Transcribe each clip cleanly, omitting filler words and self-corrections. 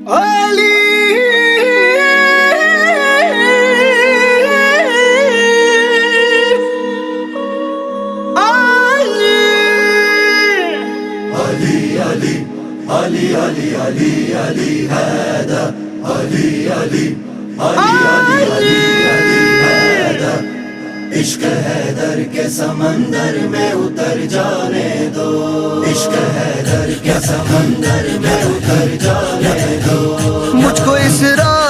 علی علی علی علی علی حیدر علی علی علی علی علی علی حیدر عشق حیدر کے سمندر میں اتر جانے دو عشق حیدر کے سمندر میں اتر جانے دو مجھ کو اس راہ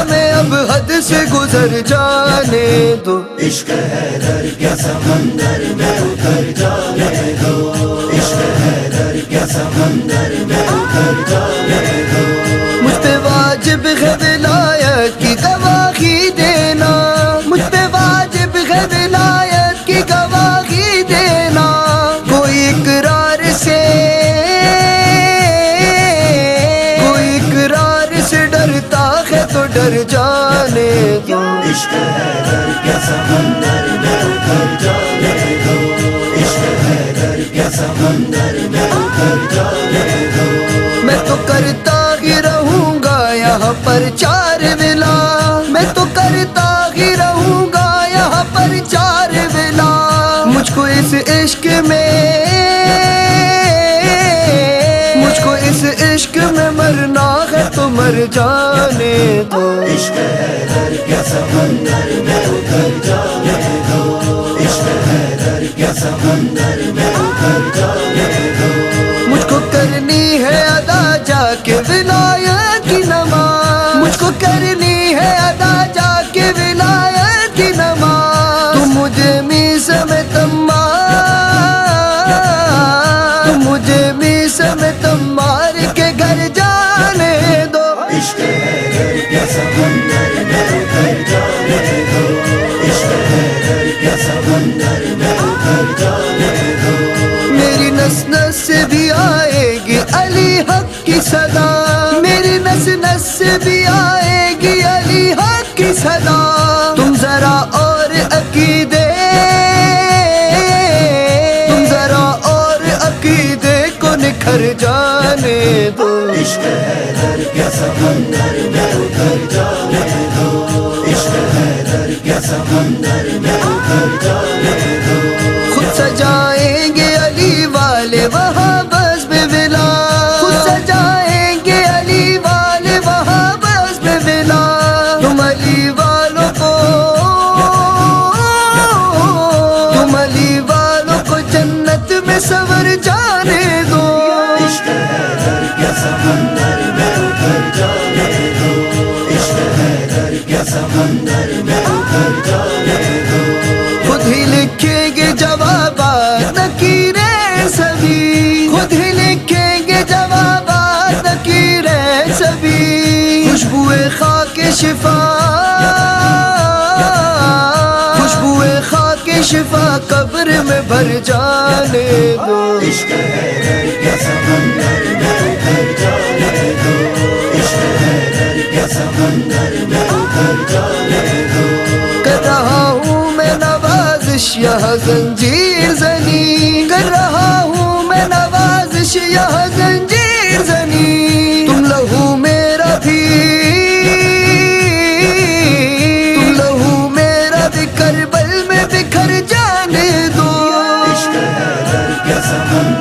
میں اب حد سے گزر جانے دو عشق حیدر کے سمندر میں اتر جانے دو عشق حیدر کے سمندر میں اتر جانے دو مجھ پہ واجب ہے ولایت کی گواہی دینا مجھ پہ واجب ہے ولایت کی گواہی دینا کوئی اقرار سے ڈرتا ہے تو ڈر جانے دو عشق حیدر کے سمندر میں اتر جانے دو عشق حیدر کے سمندر میں اتر جانے دو میں تو کرتا ہی رہوں گا یہاں پر چار ولا میں تو کرتا ہی رہوں گا یہاں پر چار ولا مجھ کو اس عشق میں مرنا ہے تو مر جانے دو عشق حیدر کے سمندر میں اتر جانے دو عشق حیدر کے سمندر میں اتر جانے دو مجھ کو کرنی ہے ادا جا کے ولایت کی نماز مجھ کو کرنی ہے ادا جا کے ولایت کی نماز تم مجھے میس میں تمار کے گھر جانے دو عشق حیدر کے سمندر میں اتر جانے دو عشق حیدر کے سمندر میں اتر جانے دو میری نس نس سے بھی آئے گی علی حق کی صدا میری نس نس سے بھی آئے گی علی حق کی صدا تم ذرا اور عقیدے کو نکھر جانے دو عشق حیدر کے سمندر میں اتر جانے دو عشق حیدر کے سمندر میں اتر جانے دو خود سجائیں گے علی والے وہاں بس بے ولا خود سجائیں گے علی والے وہاں بس بے ولا تم علی والوں کو جنت میں سور جانے دو عشق حیدر کے سمندر میں اتر جانے دو عشق حیدر کے سمندر میں اتر جانے دو خود ہی لکھیں گے جوابات نکیریں سبھی خود ہی لکھیں گے جوابات نکیریں سبھی خوشبوئے خاک شفا قبر میں بھر جانے دو عشق حیدر کے سمندر میں اتر جانے دو عشق حیدر کے سمندر میں اتر جانے دو کر رہا ہوں میں نوازش یہاں زنجیر زنی کر رہا ہوں میں نوازش یہاں زنجیر زنی تم لہو میرا بھی کربل میں بکھر جانے دو عشق حیدر کے سمندر